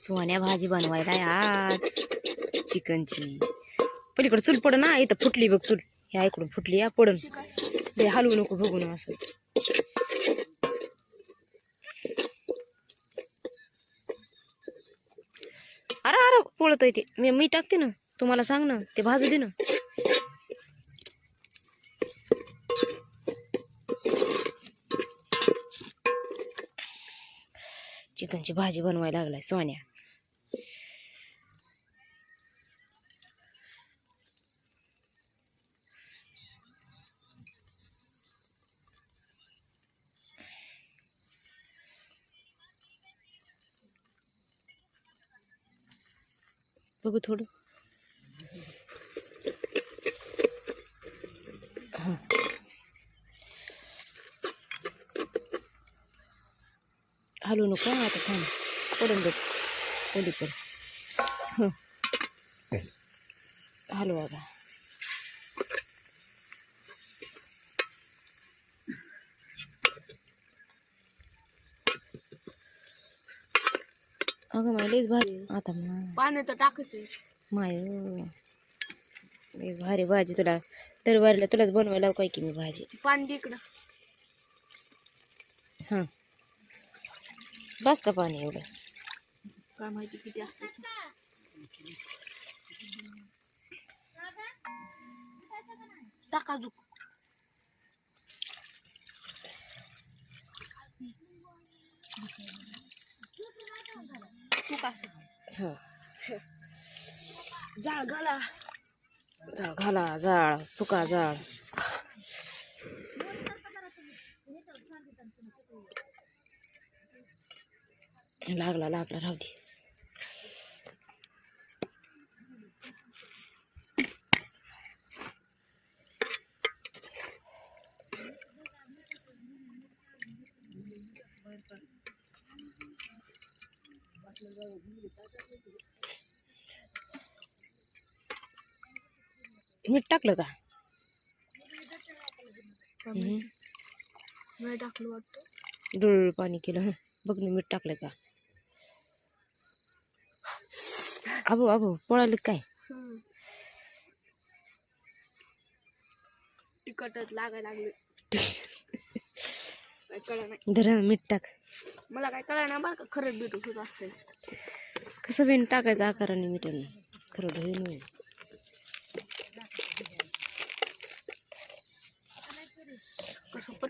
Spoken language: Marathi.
सोन्या भाजी बनवायला आहे आज चिकनची. पलीकडे चूल पड ना, इथं फुटली बघ चूल, ह्या इकडून फुटली या पडून. ते हलवू नको बघू ना असं. अरे अरे पोळतोय ते, मी टाकते ना, तुम्हाला सांग ना, ते भाजू दे ना. चिकनची भाजी बनवायला लागलाय सोन्या. बघू थोडं. हलू नको आता, थांब पडून बघ ओली पण. हलू आता. अगं माय लईच भारी आता पाणी तर टाकायचं. माय लईच भारी भाजी. तुला तर वारल्या तुलाच बनवायला काय की मी भाजी. पाणी इकडं. हां बस का पाणी एवढं? काय माहिती किती असतं. टाका झुक. तू कसं हो जाळ घाला. जाळ घाला, जाळ फुका जाळ. लागला लागला राहू दे. मीठ टाकलं का? नाही टाकलं वाटतं. डुळ पाणी केलं. हं बघ ना मीठ टाकलं का? अबो अबो पळाले काय? तिखटच लागायला लागले. काय कळलं नाही. धर मीठ टाक. मला काय कळलं नाही बरं का, खरंच भेटू होत असते. कसं बिन टाकायचं आकाराने मिठाने, खरं धुईन. कसं पण